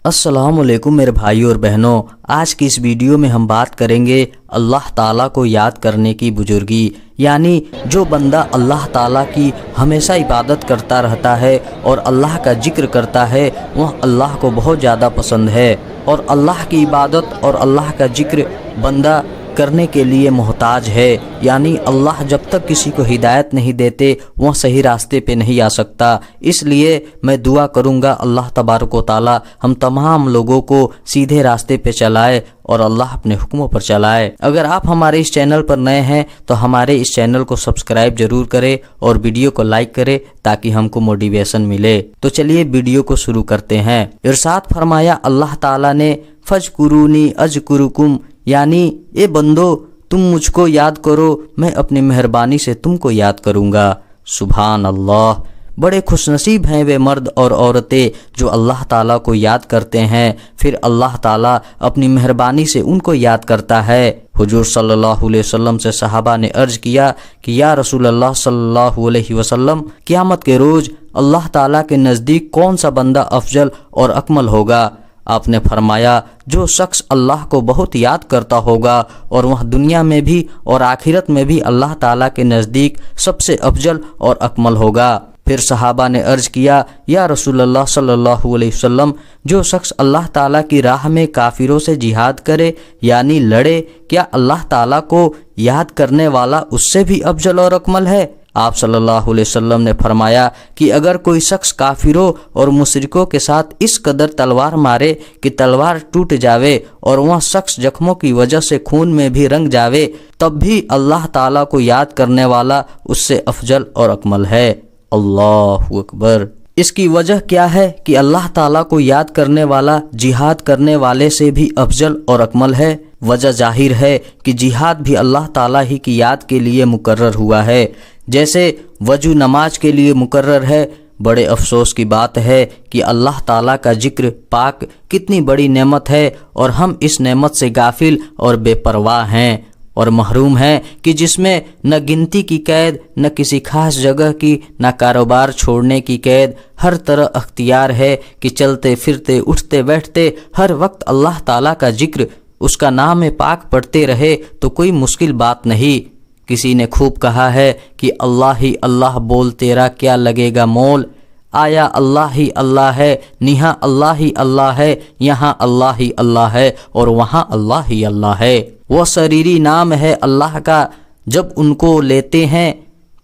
السلام علیکم میرے بھائیوں اور بہنوں، آج کی اس ویڈیو میں ہم بات کریں گے اللہ تعالیٰ کو یاد کرنے کی بزرگی، یعنی جو بندہ اللہ تعالیٰ کی ہمیشہ عبادت کرتا رہتا ہے اور اللہ کا ذکر کرتا ہے وہ اللہ کو بہت زیادہ پسند ہے، اور اللہ کی عبادت اور اللہ کا ذکر بندہ کرنے کے لیے محتاج ہے، یعنی اللہ جب تک کسی کو ہدایت نہیں دیتے وہ صحیح راستے پہ نہیں آ سکتا۔ اس لیے میں دعا کروں گا اللہ تبارک و تعالی ہم تمام لوگوں کو سیدھے راستے پہ چلائے اور اللہ اپنے حکموں پر چلائے۔ اگر آپ ہمارے اس چینل پر نئے ہیں تو ہمارے اس چینل کو سبسکرائب ضرور کریں اور ویڈیو کو لائک کریں تاکہ ہم کو موٹیویشن ملے۔ تو چلیے ویڈیو کو شروع کرتے ہیں۔ ارشاد فرمایا اللہ تعالیٰ نے فَاذْكُرُونِی أَذْكُرْكُمْ، یعنی اے بندو تم مجھ کو یاد کرو میں اپنی مہربانی سے تم کو یاد کروں گا۔ سبحان اللہ، بڑے خوش نصیب ہیں وہ مرد اور عورتیں جو اللہ تعالیٰ کو یاد کرتے ہیں، پھر اللہ تعالیٰ اپنی مہربانی سے ان کو یاد کرتا ہے۔ حضور صلی اللہ علیہ وسلم سے صحابہ نے عرض کیا کہ یا رسول اللہ صلی اللہ علیہ وسلم، قیامت کے روز اللہ تعالیٰ کے نزدیک کون سا بندہ افضل اور اکمل ہوگا؟ آپ نے فرمایا جو شخص اللہ کو بہت یاد کرتا ہوگا اور وہ دنیا میں بھی اور آخرت میں بھی اللہ تعالیٰ کے نزدیک سب سے افضل اور اکمل ہوگا۔ پھر صحابہ نے عرض کیا یا رسول اللہ صلی اللہ علیہ وسلم، جو شخص اللہ تعالیٰ کی راہ میں کافروں سے جہاد کرے یعنی لڑے، کیا اللہ تعالیٰ کو یاد کرنے والا اس سے بھی افضل اور اکمل ہے؟ آپ صلی اللہ علیہ وسلم نے فرمایا کہ اگر کوئی شخص کافروں اور مشرکوں کے ساتھ اس قدر تلوار مارے کہ تلوار ٹوٹ جاوے اور وہ شخص زخموں کی وجہ سے خون میں بھی رنگ جاوے، تب بھی اللہ تعالیٰ کو یاد کرنے والا اس سے افضل اور اکمل ہے۔ اللہ اکبر۔ اس کی وجہ کیا ہے کہ اللہ تعالیٰ کو یاد کرنے والا جہاد کرنے والے سے بھی افضل اور اکمل ہے؟ وجہ ظاہر ہے کہ جہاد بھی اللہ تعالیٰ ہی کی یاد کے لیے مقرر ہوا ہے، جیسے وضو نماز کے لیے مقرر ہے۔ بڑے افسوس کی بات ہے کہ اللہ تعالیٰ کا ذکر پاک کتنی بڑی نعمت ہے اور ہم اس نعمت سے غافل اور بے پرواہ ہیں اور محروم ہیں کہ جس میں نہ گنتی کی قید، نہ کسی خاص جگہ کی، نہ کاروبار چھوڑنے کی قید، ہر طرح اختیار ہے کہ چلتے پھرتے اٹھتے بیٹھتے ہر وقت اللہ تعالیٰ کا ذکر، اس کا نام پاک پڑھتے رہے تو کوئی مشکل بات نہیں۔ کسی نے خوب کہا ہے کہ اللہ ہی اللہ بول تیرا کیا لگے گا مول، آیا اللہ ہی اللہ ہے، نہاں اللہ ہی اللہ ہے، یہاں اللہ ہی اللہ ہے اور وہاں اللہ ہی اللہ ہے۔ وہ سریری نام ہے اللہ کا، جب ان کو لیتے ہیں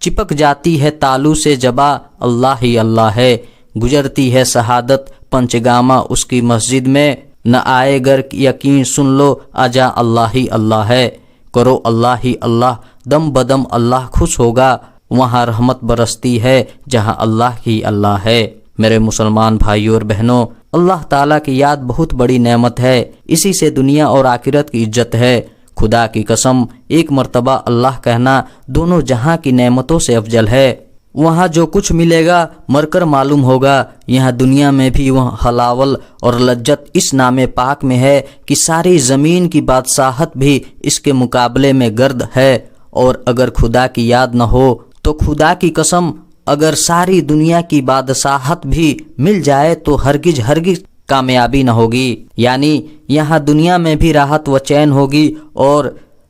چپک جاتی ہے تالو سے جبا، اللہ ہی اللہ ہے۔ گزرتی ہے شہادت پنچ گاما اس کی مسجد میں، نہ آئے گر یقین سن لو آجا اللہ ہی اللہ ہے۔ کرو اللہ ہی اللہ، دم بدم اللہ خوش ہوگا، وہاں رحمت برستی ہے جہاں اللہ ہی اللہ ہے۔ میرے مسلمان بھائیوں اور بہنوں، اللہ تعالیٰ کی یاد بہت بڑی نعمت ہے، اسی سے دنیا اور آخرت کی عزت ہے۔ خدا کی قسم ایک مرتبہ اللہ کہنا دونوں جہاں کی نعمتوں سے افضل ہے۔ وہاں جو کچھ ملے گا مر کر معلوم ہوگا، یہاں دنیا میں بھی وہ حلاول اور لذت اس نام پاک میں ہے کہ ساری زمین کی بادشاہت بھی اس کے مقابلے میں گرد ہے، اور اگر خدا کی یاد نہ ہو تو خدا کی قسم اگر ساری دنیا کی بادشاہت بھی مل جائے تو ہرگز کامیابی نہ ہوگی، یعنی یہاں دنیا میں بھی راحت و چین ہوگی اور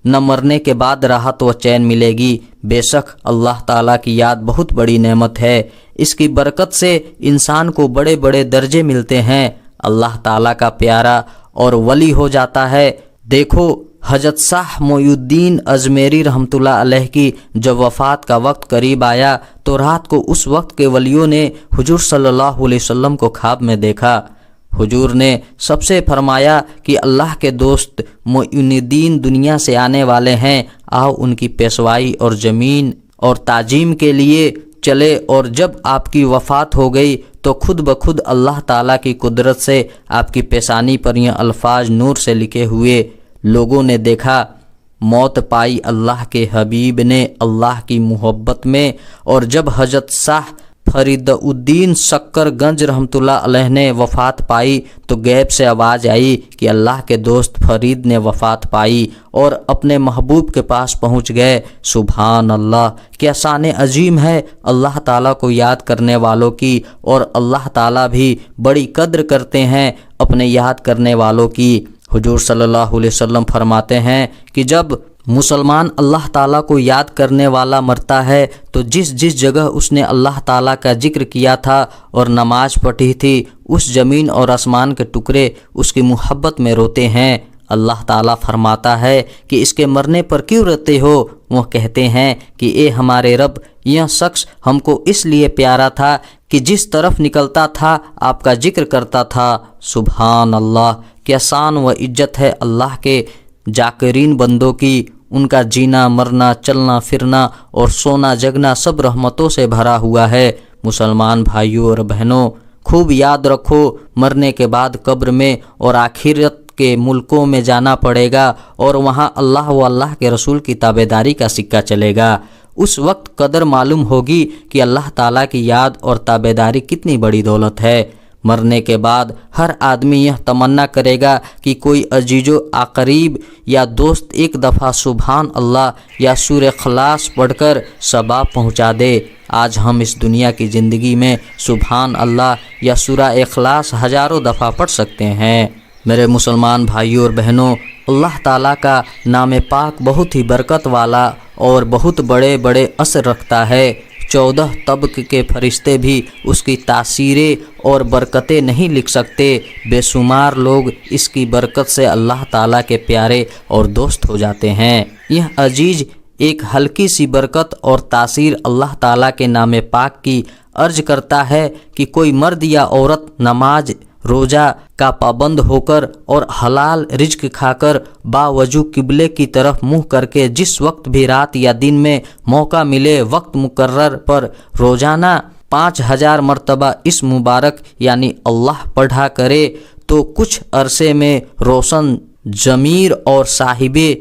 نہ مرنے کے بعد راحت و چین ملے گی۔ بے شک اللہ تعالیٰ کی یاد بہت بڑی نعمت ہے، اس کی برکت سے انسان کو بڑے بڑے درجے ملتے ہیں، اللہ تعالیٰ کا پیارا اور ولی ہو جاتا ہے۔ دیکھو حضرت شاہ معین الدین اجمیری رحمۃ اللہ علیہ کی جب وفات کا وقت قریب آیا تو رات کو اس وقت کے ولیوں نے حضور صلی اللہ علیہ وسلم کو خواب میں دیکھا۔ حضور نے سب سے فرمایا کہ اللہ کے دوست معین الدین دنیا سے آنے والے ہیں، آؤ ان کی پیشوائی اور زمین اور تعظیم کے لیے چلے، اور جب آپ کی وفات ہو گئی تو خود بخود اللہ تعالیٰ کی قدرت سے آپ کی پیشانی پر یہ الفاظ نور سے لکھے ہوئے لوگوں نے دیکھا، موت پائی اللہ کے حبیب نے اللہ کی محبت میں، اور جب حضرت شاہ फरीदउद्दीन शक्करगंज रहमतुल्लाह अलैह ने वफ़ात पाई तो गैब से आवाज़ आई कि अल्लाह के दोस्त फरीद ने वफ़ात पाई और अपने महबूब के पास पहुंच गए। सुभान अल्लाह, क्या शान अजीम है अल्लाह ताला को याद करने वालों की, और अल्लाह ताला भी बड़ी कद्र करते हैं अपने याद करने वालों की। हुजूर सल्लल्लाहु अलैहि वसल्लम फरमाते हैं कि जब मुसलमान अल्लाह ताला को याद करने वाला मरता है तो जिस जिस जगह उसने अल्लाह ताला का जिक्र किया था और नमाज पढ़ी थी उस ज़मीन और आसमान के टुकड़े उसकी मुहब्बत में रोते हैं। अल्लाह ताला फरमाता है कि इसके मरने पर क्यों रोते हो? वह कहते हैं कि ए हमारे रब, यह शख्स हमको इसलिए प्यारा था कि जिस तरफ निकलता था आपका जिक्र करता था। सुभान अल्लाह, क्या शान व इज्जत है अल्लाह के जाकिरीन बंदों की। उनका जीना मरना, चलना फिरना और सोना जगना सब रहमतों से भरा हुआ है। मुसलमान भाइयों और बहनों, खूब याद रखो, मरने के बाद कब्र में और आखिरत के मुल्कों में जाना पड़ेगा और वहाँ अल्लाह व अल्लाह के रसूल की ताबेदारी का सिक्का चलेगा। उस वक्त कदर मालूम होगी कि अल्लाह ताला की याद और ताबेदारी कितनी बड़ी दौलत है। मरने के बाद हर आदमी यह तमन्ना करेगा कि कोई अजीजो आकरीब या दोस्त एक दफ़ा सुभान अल्लाह या सूर खलास पढ़कर सवाब पहुँचा दे। आज हम इस दुनिया की ज़िंदगी में सुभान अल्लाह या सूरा इखलास हज़ारों दफ़ा पढ़ सकते हैं। मेरे मुसलमान भाइयों और बहनों, अल्लाह ताला का नाम पाक बहुत ही बरकत वाला और बहुत बड़े बड़े असर रखता है। 14 तबक के फरिश्ते भी उसकी तासीरें और बरकतें नहीं लिख सकते। बेशुमार लोग इसकी बरकत से अल्लाह ताला के प्यारे और दोस्त हो जाते हैं। यह अजीज एक हल्की सी बरकत और तासीर अल्लाह ताला के नाम पाक की अर्ज करता है कि कोई मर्द या औरत नमाज रोज़ा का पाबंद होकर और हलाल रिज्क खाकर बावजू किबले की तरफ मुंह करके जिस वक्त भी रात या दिन में मौका मिले वक्त मुकर्रर पर रोज़ाना 5000 मरतबा इस मुबारक यानी अल्लाह पढ़ा करे तो कुछ अरसे में रोशन ज़मीर और साहिबे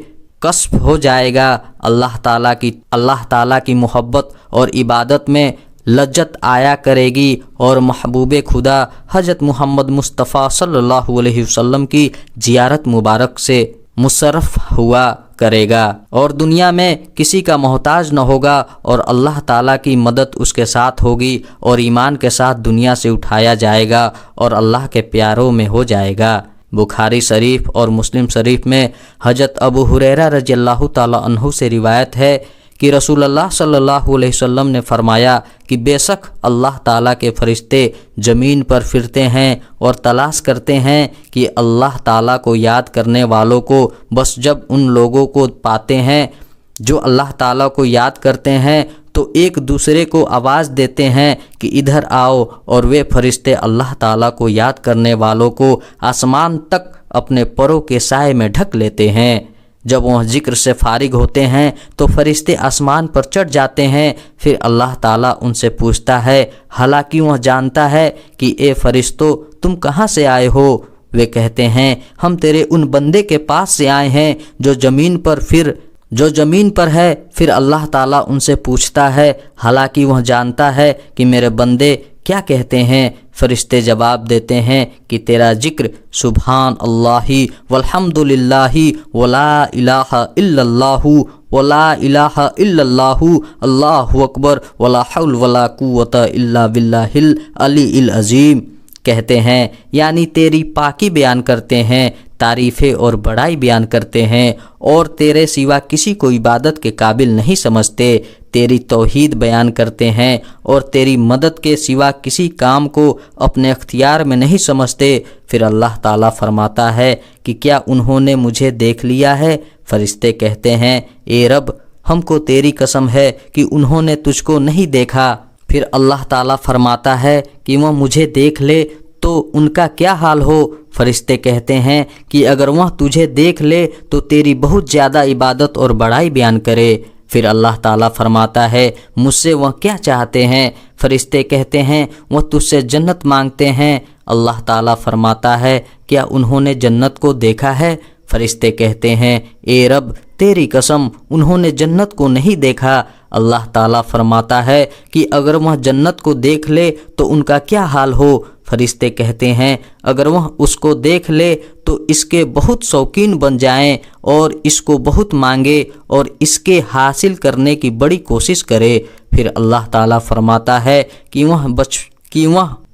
कस्ब हो जाएगा। अल्लाह ताला की मोहब्बत और इबादत में लज्जत आया करेगी और महबूब खुदा हज़रत मोहम्मद मुस्तफ़ा सल्लल्लाहु अलैहि वसल्लम की ज़ियारत मुबारक से मुशर्रफ हुआ करेगा और दुनिया में किसी का मोहताज न होगा और अल्लाह ताला की मदद उसके साथ होगी और ईमान के साथ दुनिया से उठाया जाएगा और अल्लाह के प्यारों में हो जाएगा। बुखारी शरीफ और मुस्लिम शरीफ में हज़रत अबू हुरैरा रज़ियल्लाहु ताला अन्हु से रिवायत है कि रसूलुल्लाह सल्लल्लाहु अलैहि वसल्लम ने फरमाया कि बेशक अल्लाह ताला के फरिश्ते ज़मीन पर फिरते हैं और तलाश करते हैं कि अल्लाह ताला को याद करने वालों को, बस जब उन लोगों को पाते हैं जो अल्लाह ताला को याद करते हैं तो एक दूसरे को आवाज़ देते हैं कि इधर आओ, और वे फरिश्ते अल्लाह ताला को याद करने वालों को आसमान तक अपने परों के साए में ढक लेते हैं। जब वह जिक्र से फारिग होते हैं तो फरिश्ते आसमान पर चढ़ जाते हैं। फिर अल्लाह ताला उनसे पूछता है, हालांकि वह जानता है कि ए फरिश्तों तुम कहाँ से आए हो? वे कहते हैं हम तेरे उन बंदे के पास से आए हैं जो ज़मीन पर है। फिर अल्लाह ताला उनसे पूछता है, हालांकि वह जानता है कि मेरे बंदे क्या कहते हैं? फरिश्ते जवाब देते हैं कि तेरा जिक्र सुभान अल्लाही वल्हम्दुलिल्लाही वला इलाहा इल्लल्लाहु वला इलाहा इल्लल्लाहु अल्लाहु अकबर वला हौल वला कुव्वता इल्ला बिल्लाहिल अलीइल अजीम कहते हैं, यानी तेरी पाकी बयान करते हैं, तारीफ़ें और बड़ाई बयान करते हैं और तेरे सिवा किसी को इबादत के काबिल नहीं समझते। तेरी तौहीद बयान करते हैं और तेरी मदद के सिवा किसी काम को अपने अख्तियार में नहीं समझते। फिर अल्लाह ताला फरमाता है कि क्या उन्होंने मुझे देख लिया है? फरिश्ते कहते हैं, ए रब, हमको तेरी कसम है कि उन्होंने तुझको नहीं देखा। फिर अल्लाह ताला फरमाता है कि वह मुझे देख ले तो उनका क्या हाल हो? फरिश्ते कहते हैं कि अगर वह तुझे देख ले तो तेरी बहुत ज़्यादा इबादत और बड़ाई बयान करे। फिर अल्लाह ताला फरमाता है, मुझसे वह क्या चाहते हैं? फरिश्ते कहते हैं वह तुझसे जन्नत मांगते हैं। अल्लाह ताला फरमाता है, क्या उन्होंने जन्नत को देखा है? फरिश्ते कहते हैं, ए रब, तेरी कसम उन्होंने जन्नत को नहीं देखा। अल्लाह ताला फरमाता है कि अगर वह जन्नत को देख ले तो उनका क्या हाल हो। फरिश्ते कहते हैं अगर वह उसको देख ले तो इसके बहुत शौकीन बन जाएं और इसको बहुत मांगे और इसके हासिल करने की बड़ी कोशिश करे। फिर अल्लाह ताला फरमाता है कि वह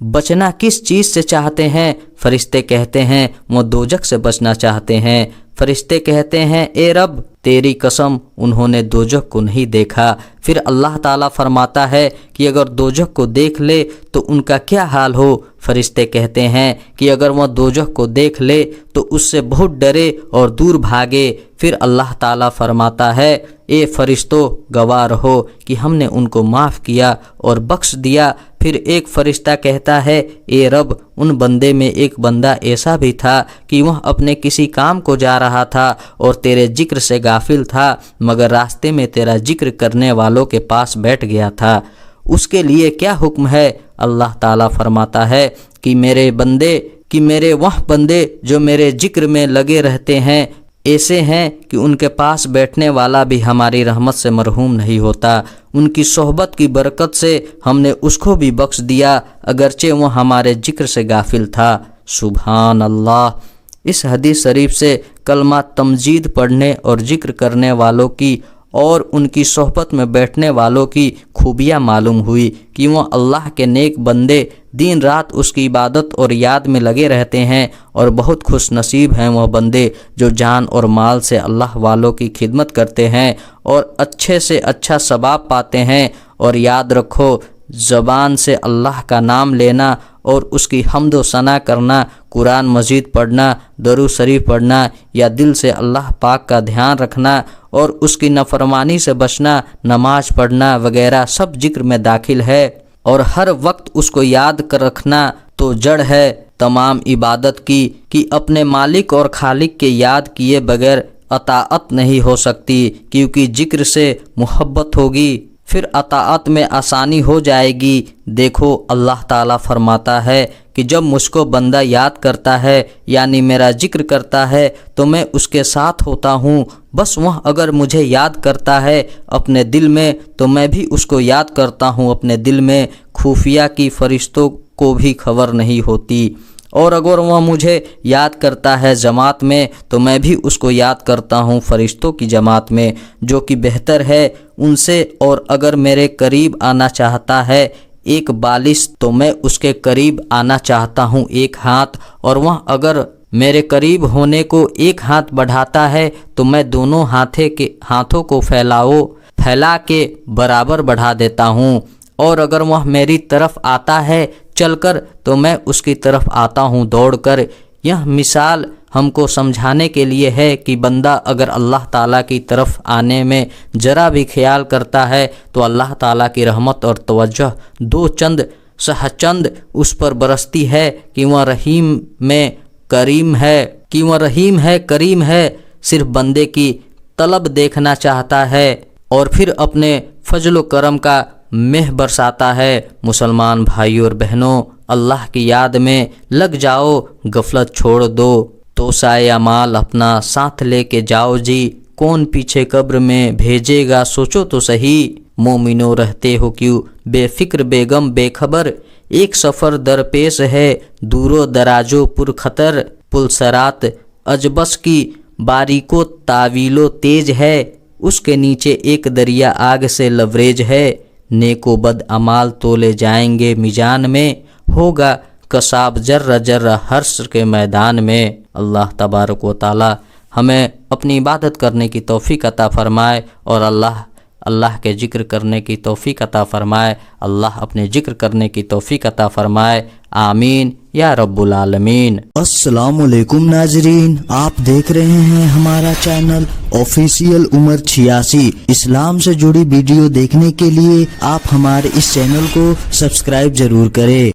बचना किस चीज़ से चाहते हैं। फरिश्ते कहते हैं वह दोजख से बचना चाहते हैं। फरिश्ते कहते हैं ए रब तेरी कसम उन्होंने दोजख को नहीं देखा। फिर अल्लाह ताला फरमाता है कि अगर दोजख को देख ले तो उनका क्या हाल हो। फरिश्ते कहते हैं कि अगर वह दोजख को देख ले तो उससे बहुत डरे और दूर भागे। फिर अल्लाह ताला फरमाता है ए फरिश्तों गवाह रहो कि हमने उनको माफ़ किया और बख्श दिया। फिर एक फरिश्ता कहता है ए रब उन बंदे में एक बंदा ऐसा भी था कि वह अपने किसी काम को जा रहा था और तेरे जिक्र से गाफिल था, मगर रास्ते में तेरा जिक्र करने वालों के पास बैठ गया था, उसके लिए क्या हुक्म है। अल्लाह ताला फरमाता है कि मेरे वह बंदे जो मेरे जिक्र में लगे रहते हैं ऐसे हैं कि उनके पास बैठने वाला भी हमारी रहमत से मरहूम नहीं होता। उनकी सोहबत की बरकत से हमने उसको भी बख्श दिया अगरचे वो हमारे जिक्र से गाफिल था। सुभान अल्लाह। इस हदीस शरीफ से कलमा तमजीद पढ़ने और जिक्र करने वालों की और उनकी सोहबत में बैठने वालों की खूबियाँ मालूम हुई कि वह अल्लाह के नेक बंदे दिन रात उसकी इबादत और याद में लगे रहते हैं और बहुत खुश नसीब हैं वह बंदे जो जान और माल से अल्लाह वालों की खिदमत करते हैं और अच्छे से अच्छा सवाब पाते हैं। और याद रखो ज़बान से अल्लाह का नाम लेना और उसकी हम्द व सना करना, कुरान मजीद पढ़ना, दरूद शरीफ पढ़ना या दिल से अल्लाह पाक का ध्यान रखना और उसकी नफरमानी से बचना, नमाज पढ़ना वगैरह सब जिक्र में दाखिल है। और हर वक्त उसको याद कर रखना तो जड़ है तमाम इबादत की कि अपने मालिक और खालिक के याद किए बगैर अताअत नहीं हो सकती, क्योंकि जिक्र से मोहब्बत होगी फिर अताअत में आसानी हो जाएगी। देखो अल्लाह ताला फरमाता है कि जब मुझको बंदा याद करता है यानी मेरा जिक्र करता है तो मैं उसके साथ होता हूँ। बस वह अगर मुझे याद करता है अपने दिल में तो मैं भी उसको याद करता हूँ अपने दिल में। खुफिया की फरिश्तों को भी खबर नहीं होती। और अगर वह मुझे याद करता है जमात में तो मैं भी उसको याद करता हूँ फरिश्तों की जमात में जो कि बेहतर है उनसे। और अगर मेरे करीब आना चाहता है एक बालिश तो मैं उसके करीब आना चाहता हूँ एक हाथ। और वह अगर मेरे करीब होने को एक हाथ बढ़ाता है तो मैं दोनों हाथों को फैला के बराबर बढ़ा देता हूँ। और अगर वह मेरी तरफ आता है चलकर तो मैं उसकी तरफ आता हूँ दौड़कर। यह मिसाल हमको समझाने के लिए है कि बंदा अगर अल्लाह ताला की तरफ आने में ज़रा भी ख्याल करता है तो अल्लाह ताला की रहमत और तवज्जो दो चंद सहचंद उस पर बरसती है कि वह रहीम करीम है। सिर्फ बंदे की तलब देखना चाहता है और फिर अपने फजल करम का मेह बरसाता है। मुसलमान भाइयों और बहनों अल्लाह की याद में लग जाओ, गफलत छोड़ दो तो साया माल अपना साथ लेके जाओ जी। कौन पीछे कब्र में भेजेगा सोचो तो सही। मोमिनो रहते हो क्यों बेफिक्र बेगम बेखबर। एक सफ़र दरपेश है दूरो दराजो पुरखतर। पुलसरात अजबस की बारीको तावीलो तेज है। उसके नीचे एक दरिया आग से लवरेज है। नेको बद अमाल तोले जाएंगे मिजान में। होगा कसाब जर्रा जर्रा हर्ष के मैदान में। अल्लाह तबारक व तआला हमें अपनी इबादत करने की तौफीक अता फरमाए और अल्लाह के जिक्र करने की तौफीक अता फरमाए। अल्लाह अपने जिक्र करने की तौफीक अता फरमाए। आमीन या रब्बुल आलमीन। अस्सलामुअलैकुम नाजरीन, आप देख रहे हैं हमारा चैनल ऑफिशियल उमर 86। इस्लाम से जुड़ी वीडियो देखने के लिए आप हमारे इस चैनल को सब्सक्राइब जरूर करें।